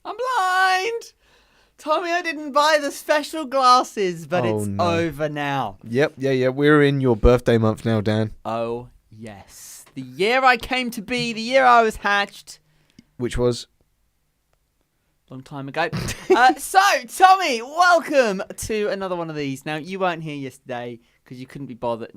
I'm blind. Tommy, I didn't buy the special glasses, but it's over now. Yep, yeah. We're in your birthday month now, Dan. Oh, yes. The year I came to be, the year I was hatched. Which was? Long time ago. So, Tommy, welcome to another one of these. Now, you weren't here yesterday because you couldn't be bothered.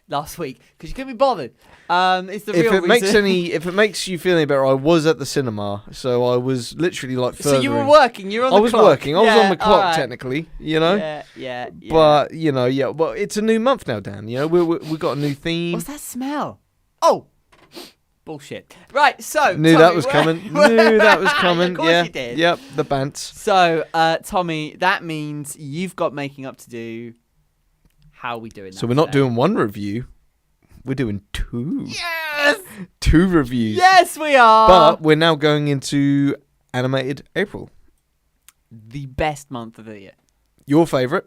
Last week, because you couldn't be bothered. It's the real reason. If it makes you feel any better, I was at the cinema, so I was literally like furthering. So you were working. You were on the clock. I was working. I was on the clock technically. You know. Yeah. But Well, it's a new month now, Dan. You know, we got a new theme. What's that smell? Oh. Bullshit. Right, so Knew Tommy, that was coming. Of course yeah. you did. Yep, the bants. So, Tommy, that means you've got making up to do. How are we doing that? So we're not doing one review. We're doing two. Yes! 2 reviews. Yes, we are. But we're now going into animated April. The best month of the year. Your favourite.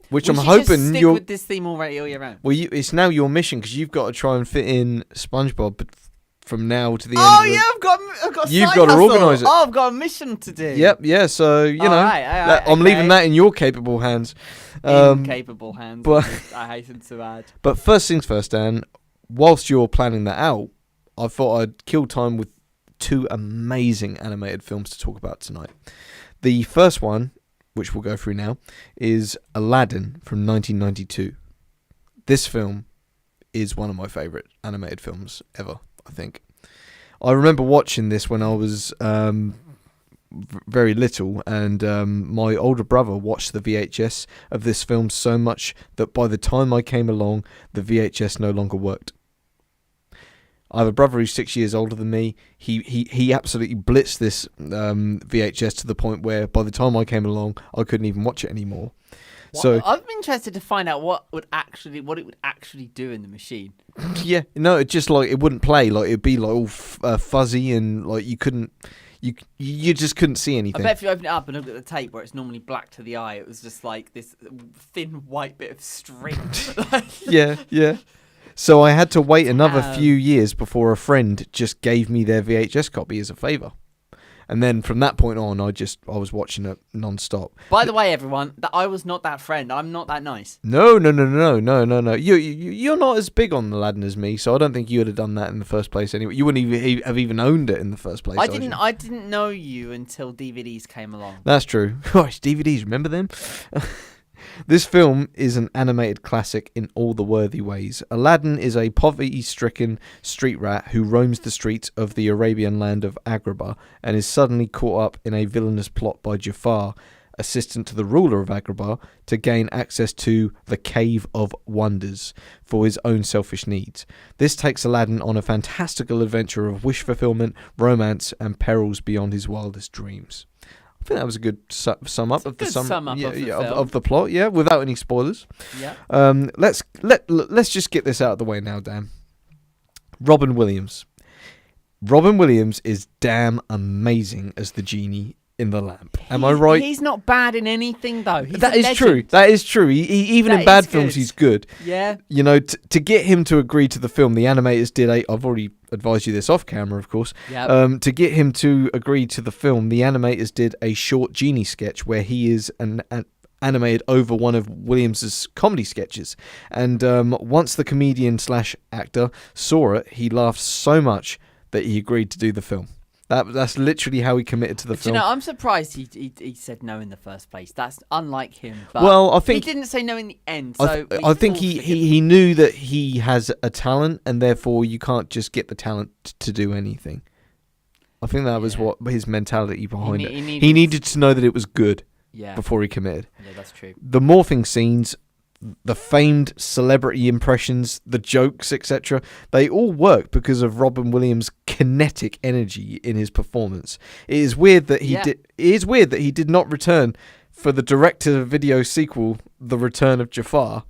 Which we I'm hoping you're with this theme already all year round. Well, it's now your mission because you've got to try and fit in SpongeBob from now to the end. Oh yeah, I've got. You've got to organise it. Oh, I've got a mission to do. Yep, yeah. So all right, I'm leaving that in your capable hands. In capable hands. But I hasten to add. But first things first, Dan. Whilst you're planning that out, I thought I'd kill time with 2 amazing animated films to talk about tonight. The first one, which we'll go through now, is Aladdin from 1992. This film is one of my favourite animated films ever, I think. I remember watching this when I was very little, and my older brother watched the VHS of this film so much that by the time I came along, the VHS no longer worked. I have a brother who's 6 years older than me. He absolutely blitzed this VHS to the point where by the time I came along, I couldn't even watch it anymore. So I'm interested to find out what it would actually do in the machine. Yeah, no, it just like it wouldn't play. Like it'd be like all fuzzy and like you couldn't, you just couldn't see anything. I bet if you open it up and look at the tape where it's normally black to the eye, it was just like this thin white bit of string. Yeah. So I had to wait another few years before a friend just gave me their VHS copy as a favour. And then from that point on, I was watching it non-stop. By the way, everyone, I was not that friend. I'm not that nice. No. You're not as big on Aladdin as me, so I don't think you would have done that in the first place anyway. You wouldn't even have even owned it in the first place. I didn't know you until DVDs came along. That's true. Gosh, DVDs, remember them? This film is an animated classic in all the worthy ways. Aladdin is a poverty-stricken street rat who roams the streets of the Arabian land of Agrabah and is suddenly caught up in a villainous plot by Jafar, assistant to the ruler of Agrabah, to gain access to the Cave of Wonders for his own selfish needs. This takes Aladdin on a fantastical adventure of wish fulfillment, romance, and perils beyond his wildest dreams. I think that was a good sum up of the plot, yeah, without any spoilers. Yeah. Let's just get this out of the way now, Dan. Robin Williams. Robin Williams is damn amazing as the genie in the lamp. Am I right? He's not bad in anything though. That is true. That is true. Even in bad films, he's good. Yeah. You know, to get him to agree to the film, the animators did I've already advised you this off camera, of course. Yeah. To get him to agree to the film, the animators did a short genie sketch where he is an animated over one of Williams's comedy sketches. And once the comedian / actor saw it, he laughed so much that he agreed to do the film. That's literally how he committed to the film. You know, I'm surprised he said no in the first place. That's unlike him. But well, I think he didn't say no in the end. So I think he knew that he has a talent, and therefore you can't just get the talent to do anything. I think that was what his mentality behind it. He needed to know that it was good before he committed. Yeah, that's true. The morphing scenes, the famed celebrity impressions, the jokes, etc., they all work because of Robin Williams' kinetic energy in his performance. It is weird that he did not return for the direct-to-video sequel, The Return of Jafar,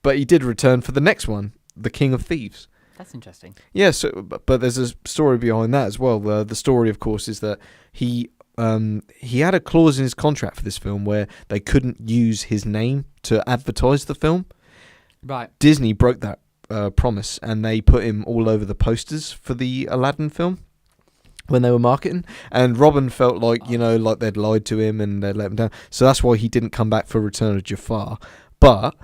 but he did return for the next one, The King of Thieves. That's interesting. Yeah, but there's a story behind that as well. The story, of course, is that he had a clause in his contract for this film where they couldn't use his name to advertise the film. Right. Disney broke that promise, and they put him all over the posters for the Aladdin film. when they were marketing, and Robin felt like, like they'd lied to him and they'd let him down. So that's why he didn't come back for Return of Jafar. But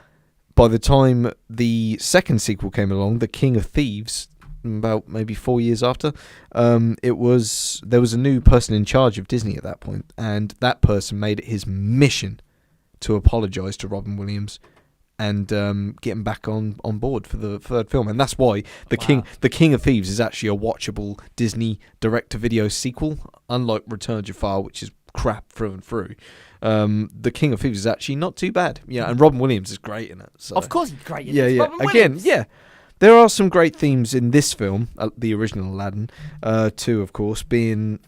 by the time the second sequel came along, The King of Thieves, about maybe 4 years after, there was a new person in charge of Disney at that point, and that person made it his mission to apologise to Robin Williams and get him back on board for the third film. And that's why the King of Thieves is actually a watchable Disney direct-to-video sequel, unlike Return of Jafar, which is crap through and through. The King of Thieves is actually not too bad. Yeah, and Robin Williams is great in it. So. Of course he's great in it. Yeah. Robin Again, Williams. yeah. There are some great themes in this film, the original Aladdin, too, of course, being,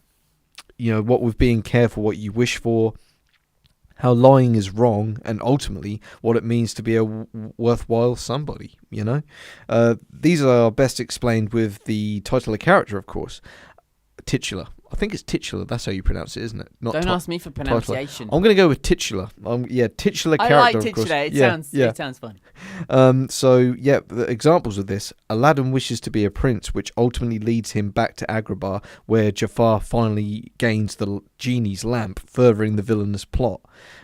what with being careful what you wish for, how lying is wrong, and ultimately what it means to be a worthwhile somebody, These are best explained with the title of character, of course. Titular. I think it's titular. That's how you pronounce it, isn't it? Not Don't ask me for pronunciation. I'm going to go with titular. Titular character. I like titular. It sounds funny. The examples of this: Aladdin wishes to be a prince, which ultimately leads him back to Agrabah, where Jafar finally gains the genie's lamp, furthering the villainous plot.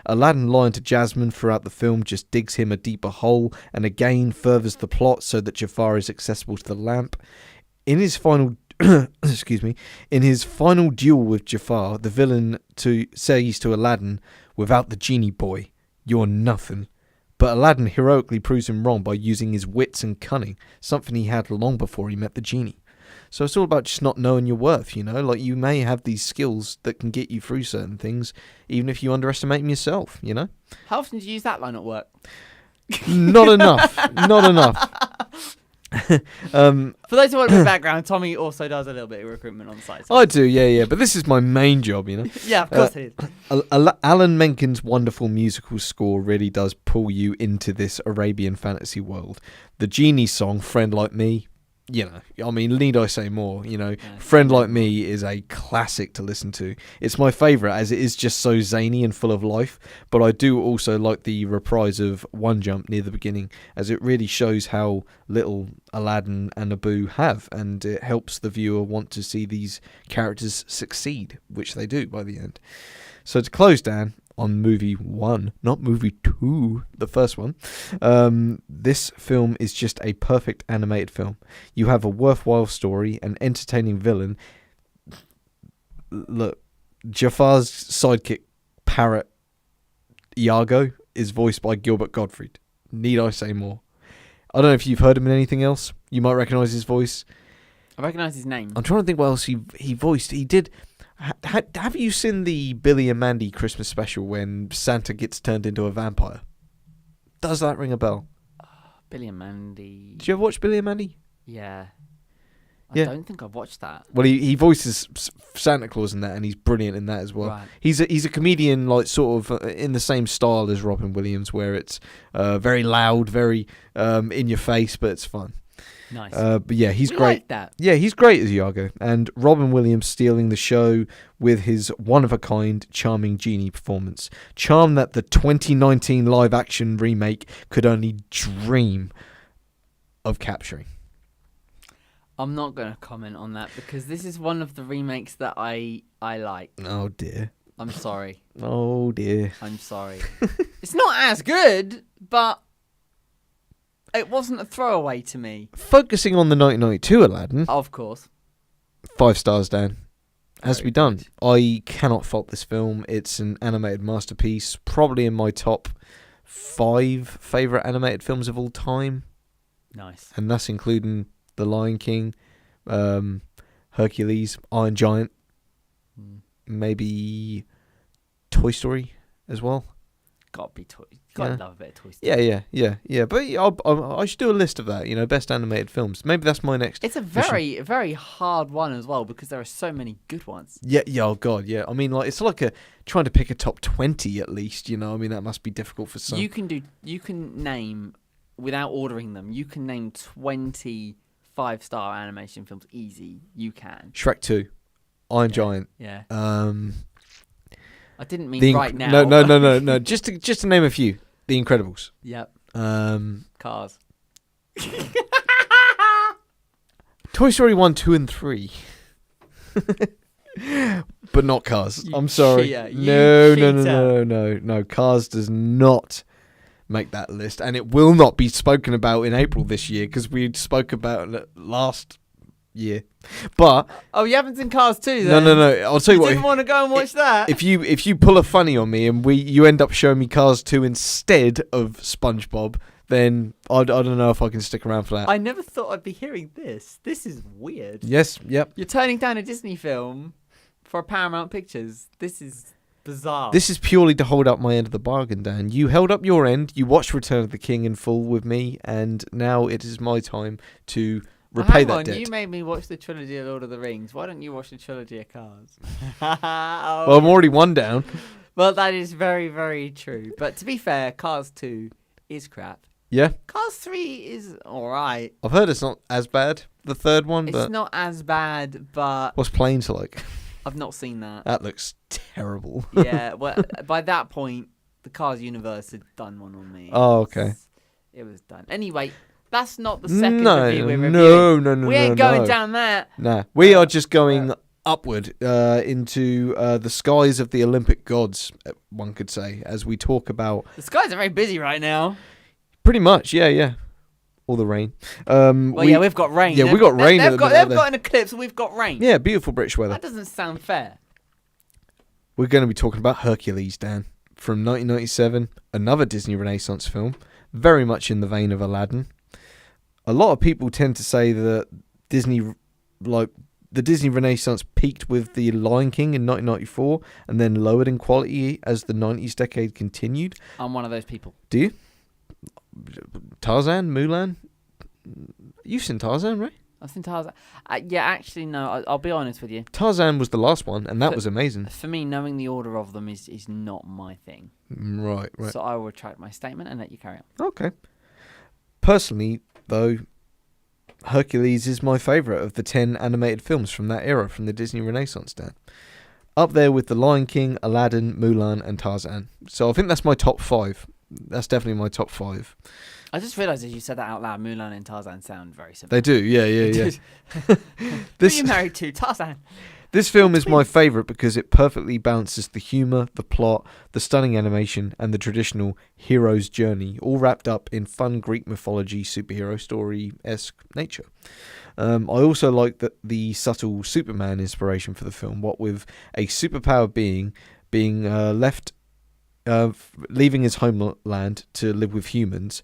Aladdin lying to Jasmine throughout the film just digs him a deeper hole, and again furthers the plot so that Jafar is accessible to the lamp. In his final in his final duel with Jafar, the villain says to Aladdin, "Without the genie boy, you're nothing." But Aladdin heroically proves him wrong by using his wits and cunning, something he had long before he met the genie. So it's all about just not knowing your worth, Like, you may have these skills that can get you through certain things, even if you underestimate them yourself, How often do you use that line at work? Not enough. Not enough. For those who want a bit of background, Tommy also does a little bit of recruitment on site. I do, yeah. But this is my main job, Yeah, of course it is. Alan Menken's wonderful musical score really does pull you into this Arabian fantasy world. The Genie song, Friend Like Me, need I say more? Friend Like Me is a classic to listen to. It's my favourite as it is just so zany and full of life, but I do also like the reprise of One Jump near the beginning, as it really shows how little Aladdin and Abu have, and it helps the viewer want to see these characters succeed, which they do by the end. So to close down on movie 1, not movie 2, the first one, this film is just a perfect animated film. You have a worthwhile story, an entertaining villain. Look, Jafar's sidekick, parrot Iago, is voiced by Gilbert Gottfried. Need I say more? I don't know if you've heard him in anything else. You might recognise his voice. I recognise his name. I'm trying to think what else he voiced. He did... have you seen the Billy and Mandy Christmas special when Santa gets turned into a vampire? Does that ring a bell? Billy and Mandy. Did you ever watch Billy and Mandy? Yeah. Yeah. I don't think I've watched that. Well, he voices Santa Claus in that, and he's brilliant in that as well. Right. He's a comedian, like, sort of in the same style as Robin Williams, where it's very loud, very in your face, but it's fun. Nice. But yeah, he's We great. like that. Yeah, he's great as Iago. And Robin Williams stealing the show with his one-of-a-kind, charming genie performance. Charm that the 2019 live-action remake could only dream of capturing. I'm not going to comment on that because this is one of the remakes that I like. Oh, dear. I'm sorry. Oh, dear. I'm sorry. It's not as good, but... it wasn't a throwaway to me. Focusing on the 1992 Aladdin, Of course. 5 stars down. Has to Very be done. good. I cannot fault this film. It's an animated masterpiece. Probably in my top 5 favourite animated films of all time. Nice. And that's including The Lion King, Hercules, Iron Giant, maybe Toy Story as well. Gotta be Toy. Gotta Yeah. love a bit of Toy Story. Yeah. But I should do a list of that. Best animated films. Maybe that's my next. It's a very, very hard one as well because there are so many good ones. Yeah. Oh God. Yeah. I mean, like it's like trying to pick a top 20 at least. I mean, that must be difficult for some. You can name without ordering them. You can name 20 5-star animation films. Easy. You can. Shrek 2, Iron Giant. Yeah. I I didn't mean right now. No. Just to name a few. The Incredibles. Yep. Cars. Toy Story 1, 2, and 3. but not Cars. You I'm sorry. cheater. You No, cheater. no. Cars does not make that list, and it will not be spoken about in April this year because we spoke about it last year. But Oh, you haven't seen Cars 2 then? no. I'll tell you You what. didn't want to go and watch that? If you pull a funny on me and you end up showing me Cars 2 instead of SpongeBob, then I don't know if I can stick around for that. I never thought I'd be hearing this. This is weird. Yes, yep. You're turning down a Disney film for Paramount Pictures. This is bizarre. This is purely to hold up my end of the bargain, Dan. You held up your end. You watched Return of the King in full with me, and now it is my time to repay hang that on, debt. you made me watch the trilogy of Lord of the Rings. Why don't you watch the trilogy of Cars? Well, I'm already one down. Well, that is very, very true. But to be fair, Cars 2 is crap. Yeah, Cars 3 is alright. I've heard it's not as bad. The third one, It's but not as bad, but what's Planes like? I've not seen that. That looks terrible. Yeah, well, by that point, the Cars universe had done one on me. Oh, okay. It was done. Anyway, that's not the second review we're reviewing. No. We ain't going down that. Nah, we are just going upward into the skies of the Olympic gods, one could say, as we talk about. The skies are very busy right now. Pretty much, yeah. All the rain. We've got rain. Yeah, we've got rain at the minute, They've got an eclipse and we've got rain. Yeah, beautiful British weather. That doesn't sound fair. We're going to be talking about Hercules, Dan, from 1997, another Disney Renaissance film, very much in the vein of Aladdin. A lot of people tend to say that the Disney Renaissance peaked with The Lion King in 1994 and then lowered in quality as the 90s decade continued. I'm one of those people. Do you? Tarzan, Mulan? You've seen Tarzan, right? I've seen Tarzan. Yeah, actually, no. I'll be honest with you. Tarzan was the last one, and that was amazing. For me, knowing the order of them is not my thing. Right. So I will retract my statement and let you carry on. Okay. Personally, though, Hercules is my favourite of the 10 animated films from that era, from the Disney Renaissance, Dan. Up there with The Lion King, Aladdin, Mulan, and Tarzan. So I think that's my top 5. That's definitely my top 5. I just realised as you said that out loud, Mulan and Tarzan sound very similar. They do, yeah. Who are you married to? Tarzan. This film is my favourite because it perfectly balances the humour, the plot, the stunning animation, and the traditional hero's journey, all wrapped up in fun Greek mythology superhero story-esque nature. I also like the subtle Superman inspiration for the film, what with a superpowered being leaving his homeland to live with humans,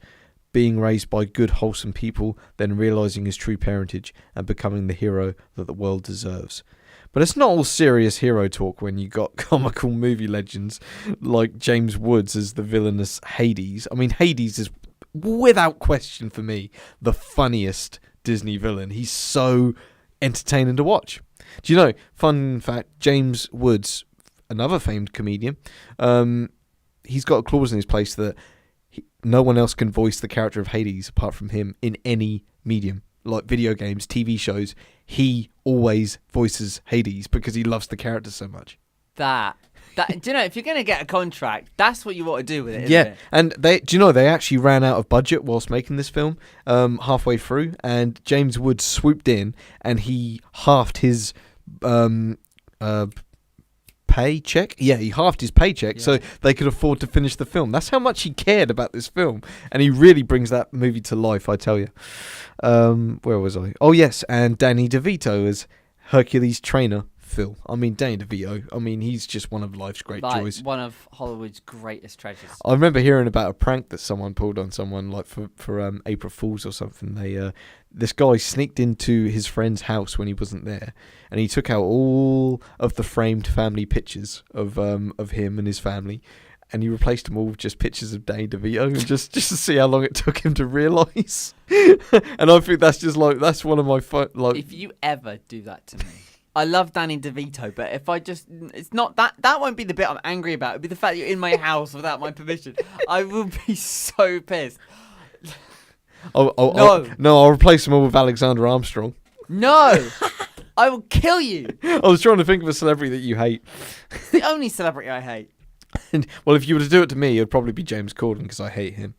being raised by good, wholesome people, then realising his true parentage and becoming the hero that the world deserves. But it's not all serious hero talk when you got comical movie legends like James Woods as the villainous Hades. I mean, Hades is, without question for me, the funniest Disney villain. He's so entertaining to watch. Do you know, fun fact, James Woods, another famed comedian, he's got a clause in his place that no one else can voice the character of Hades apart from him in any medium, like video games, TV shows. He always voices Hades because he loves the character so much. Do you know, if you're going to get a contract, that's what you ought to do with it, isn't Yeah, it? and they actually ran out of budget whilst making this film halfway through, and James Woods swooped in and he halved his paycheck. Yeah, he halved his paycheck so they could afford to finish the film. That's how much he cared about this film, and he really brings that movie to life, I tell you. Where was I? Oh yes, and Danny DeVito as Hercules' trainer, Phil. I mean, Danny DeVito, he's just one of life's great joys. One of Hollywood's greatest treasures. I remember hearing about a prank that someone pulled on someone, like for April Fools or something. This guy sneaked into his friend's house when he wasn't there, and he took out all of the framed family pictures of him and his family, and he replaced them all with just pictures of Danny DeVito, just to see how long it took him to realise. And I think that's one of my If you ever do that to me. I love Danny DeVito, but if it's not that won't be the bit I'm angry about. It'll be the fact that you're in my house without my permission. I will be so pissed. No, I'll replace them all with Alexander Armstrong. No, I will kill you. I was trying to think of a celebrity that you hate. It's the only celebrity I hate. Well, if you were to do it to me, it would probably be James Corden because I hate him.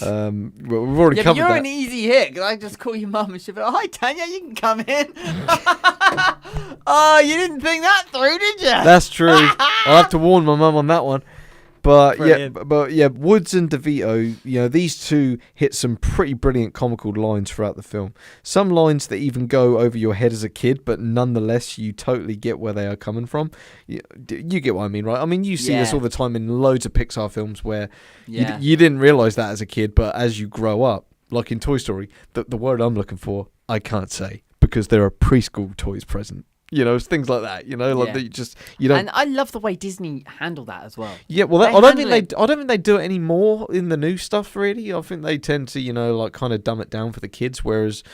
We've already covered you're that. an easy hit because I just call your mum and she'll be like, "Hi, Tanya, you can come in." Oh, you didn't think that through, did you? That's true. I'll have to warn my mum on that one. But Brilliant. yeah, Woods and DeVito, these two hit some pretty brilliant comical lines throughout the film. Some lines that even go over your head as a kid, but nonetheless you totally get where they are coming from. You get what I mean, right? I mean, you see this all the time in loads of Pixar films where you didn't realise that as a kid, but as you grow up, like in Toy Story, the word I'm looking for, I can't say because there are preschool toys present. Things like that. Like that you don't. And I love the way Disney handle that as well. Yeah, well, I don't think they do it anymore in the new stuff. Really, I think they tend to, like kind of dumb it down for the kids. Whereas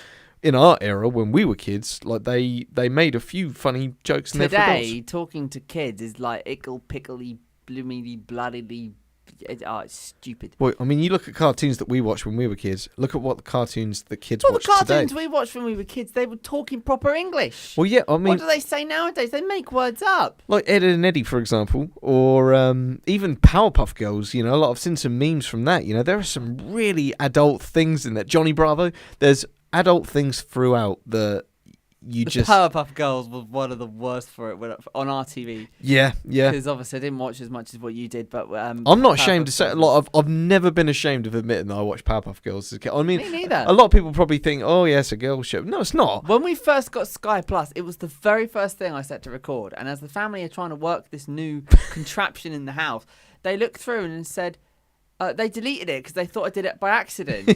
in our era, when we were kids, like they made a few funny jokes in there for adults. Today, talking to kids is like ickle pickly bloomily bloodily. It's stupid. Well, I mean, you look at cartoons that we watched when we were kids. Look at what the cartoons the kids watch today. Well, the cartoons we watched when we were kids, they were talking proper English. Well, yeah, I mean... What do they say nowadays? They make words up. Like Ed and Eddie, for example, or even Powerpuff Girls, I've seen some memes from that. There are some really adult things in that. Johnny Bravo, there's adult things throughout the... The Powerpuff Girls was one of the worst for it on our TV. Yeah. Because obviously I didn't watch as much as what you did, but I'm not ashamed to say. I've never been ashamed of admitting that I watched Powerpuff Girls as a kid. I mean, me neither. A lot of people probably think, oh yeah, it's a girls' show. No, it's not. When we first got Sky Plus, it was the very first thing I set to record, and as the family are trying to work this new contraption in the house, they looked through and said they deleted it because they thought I did it by accident.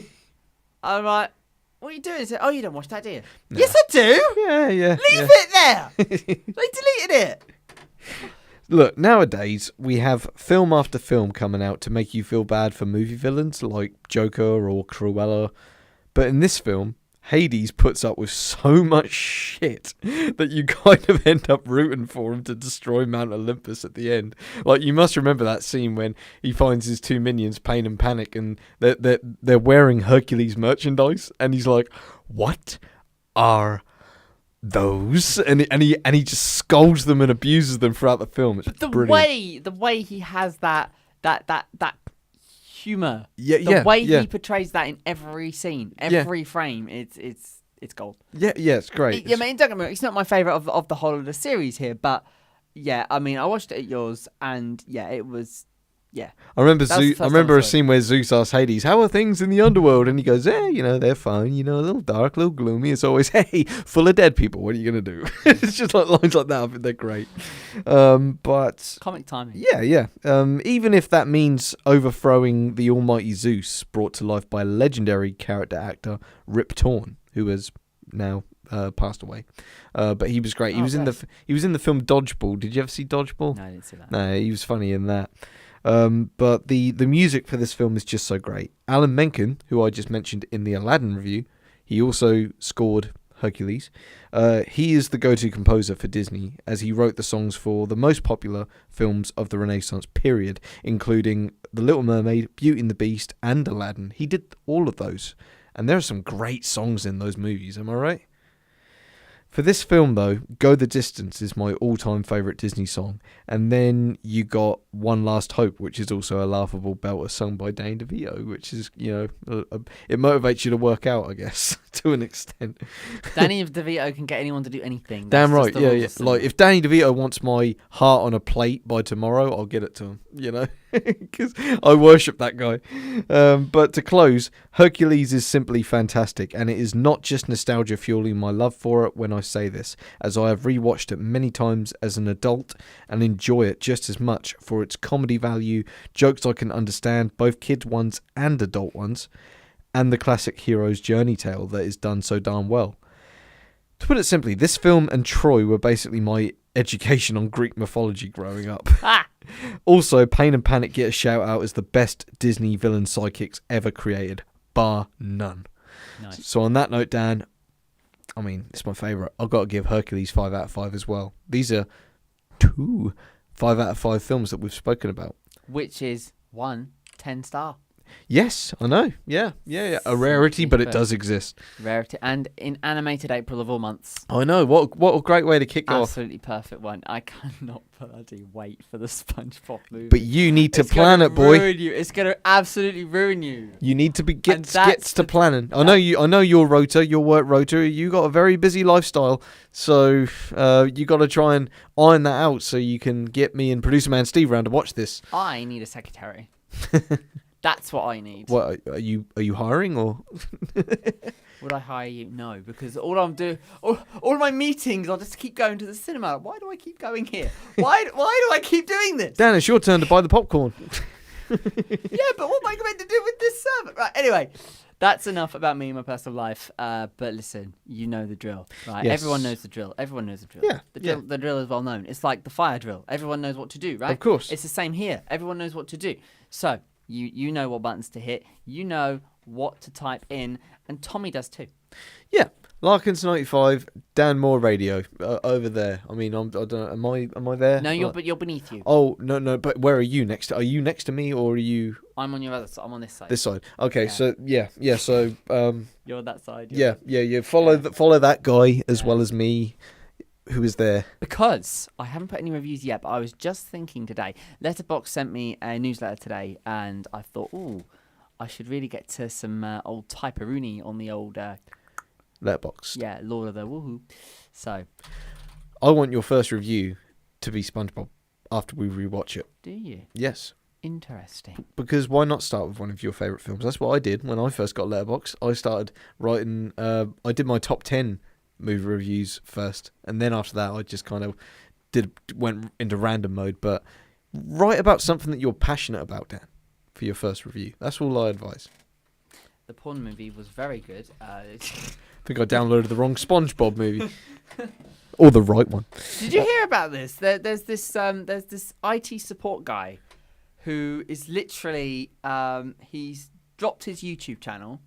I'm like, what are you doing? He said, oh, you don't watch that, do you? No. Yes, I do. Yeah. Leave it there. They deleted it. Look, nowadays, we have film after film coming out to make you feel bad for movie villains like Joker or Cruella. But in this film, Hades puts up with so much shit that you kind of end up rooting for him to destroy Mount Olympus at the end. Like, you must remember that scene when he finds his two minions, Pain and Panic, and they're wearing Hercules merchandise, and he's like, what are those? And he just scolds them and abuses them throughout the film. It's brilliant. The way he has that humor. The way he portrays that in every scene, every frame, it's gold. Yeah, it's great. I mean, don't get me wrong, it's not my favourite of the whole of the series here, but yeah, I mean, I watched it at yours, and yeah, it was. Yeah, I remember a scene where Zeus asks Hades, "How are things in the underworld?" And he goes, they're fine. A little dark, a little gloomy. It's always, hey, full of dead people. What are you gonna do?" It's just like lines like that. I think they're great. But comic timing. Yeah. Even if that means overthrowing the almighty Zeus, brought to life by legendary character actor Rip Torn, who has now passed away. But he was great. He was in the film Dodgeball. Did you ever see Dodgeball? No, I didn't see that. No, he was funny in that. But the music for this film is just so great. Alan Menken, who I just mentioned in the Aladdin review, he also scored Hercules. He is the go-to composer for Disney, as he wrote the songs for the most popular films of the Renaissance period, including The Little Mermaid, Beauty and the Beast, and Aladdin. He did all of those, and there are some great songs in those movies, am I right? For this film, though, Go the Distance is my all-time favourite Disney song. And then you got One Last Hope, which is also a laughable belter sung by Danny DeVito, which is, it motivates you to work out, I guess, to an extent. Danny DeVito can get anyone to do anything. Damn right, yeah. Like, if Danny DeVito wants my heart on a plate by tomorrow, I'll get it to him, because I worship that guy. But to close, Hercules is simply fantastic, and it is not just nostalgia fueling my love for it when I say this, as I have rewatched it many times as an adult and enjoy it just as much for its comedy value, jokes I can understand, both kids ones and adult ones, and the classic hero's journey tale that is done so darn well. To put it simply, this film and Troy were basically my education on Greek mythology growing up. Also, Pain and Panic get a shout out as the best Disney villain sidekicks ever created, bar none. Nice. So on that note, Dan, I mean, it's my favourite. I've got to give Hercules 5 out of 5 as well. These are 2 5 out of 5 films that we've spoken about. Which is 1 10-star. Yes, I know. Yeah. A rarity, but it does exist. Rarity. And in animated April of all months. I know. What a great way to kick off. Absolutely perfect one. I cannot bloody wait for the SpongeBob movie. But you need to It's plan gonna it, boy. ruin you. It's going to absolutely ruin you. You need to And that's gets to planning. I know your work rota. You got a very busy lifestyle, so you got to try and iron that out so you can get me and producer man Steve round to watch this. I need a secretary. That's what I need. What are you hiring or? Would I hire you? No, because all I'm doing, all my meetings, I'll just keep going to the cinema. Why do I keep going here? Why do I keep doing this? Dan, it's your turn to buy the popcorn. Yeah, but what am I going to do with this servant? Right. Anyway, that's enough about me and my personal life. But listen, you know the drill, right? Yes. Everyone knows the drill. Everyone knows the drill. Yeah, The drill is well known. It's like the fire drill. Everyone knows what to do, right? Of course. It's the same here. Everyone knows what to do. So you know what buttons to hit. You know what to type in, and Tommy does too. Yeah, Larkins 95, Dan Moore Radio over there. I mean, I don't know. Am I there? No, you're beneath you. Oh no! But where are you next? Are you next to me or are you I'm on your other side. I'm on this side. this side? Okay, Yeah. so yeah. So You're on that side. yeah. Follow that guy as well as me, who is there. Because I haven't put any reviews yet, but I was just thinking today. Letterboxd sent me a newsletter today, and I thought, I should really get to some old type-a-rooney on the old, Letterboxd. Lord of the Woohoo. So, I want your first review to be SpongeBob after we rewatch it. do you? Yes. Interesting. Because why not start with one of your favourite films? That's what I did when I first got Letterboxd. I started writing. I did my top 10 movie reviews first, and then after that, I just kind of went into random mode. But write about something that you're passionate about, Dan, for your first review. That's all I advise. The porn movie was very good. I think I downloaded the wrong SpongeBob movie, or the right one. Did you hear about this? There's this IT support guy who is literally he's dropped his YouTube channel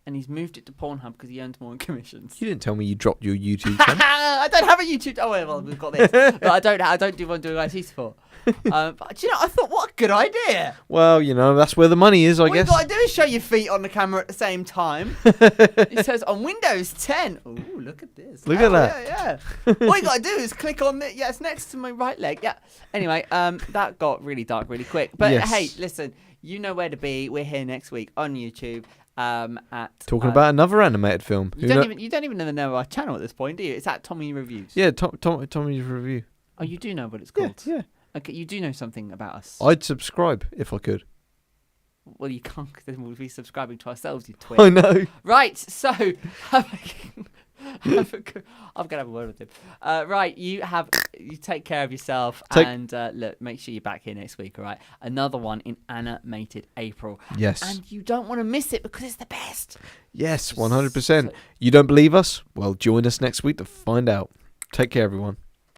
and he's moved it to Pornhub because he earns more in commissions. You didn't tell me you dropped your YouTube channel. I don't have a YouTube. Oh well, we've got this. But I don't do one doing IT support. But do you know? I thought, what a good idea. Well, that's where the money is, I All guess. you got to do is show your feet on the camera at the same time. It says on Windows 10. Ooh, look at this. Look at that. Yeah. All you got to do is click on it. Yeah, it's next to my right leg. Yeah. Anyway, that got really dark really quick. But Yes. hey, listen, you know where to be. We're here next week on YouTube. At Talking about another animated film. you don't even know our channel at this point, do you? It's at Tommy Reviews. Yeah, Tommy's review. Oh, you do know what it's called. Yeah. Okay, you do know something about us. I'd subscribe if I could. Well, you can't, 'cause then we'll be subscribing to ourselves, you twit. I know. Right, so I'm going to have a word with him. Right, you take care of yourself and look, make sure you're back here next week, all right? Another one in animated April. Yes. And you don't want to miss it because it's the best. Yes, 100%. You don't believe us? Well, join us next week to find out. Take care, everyone.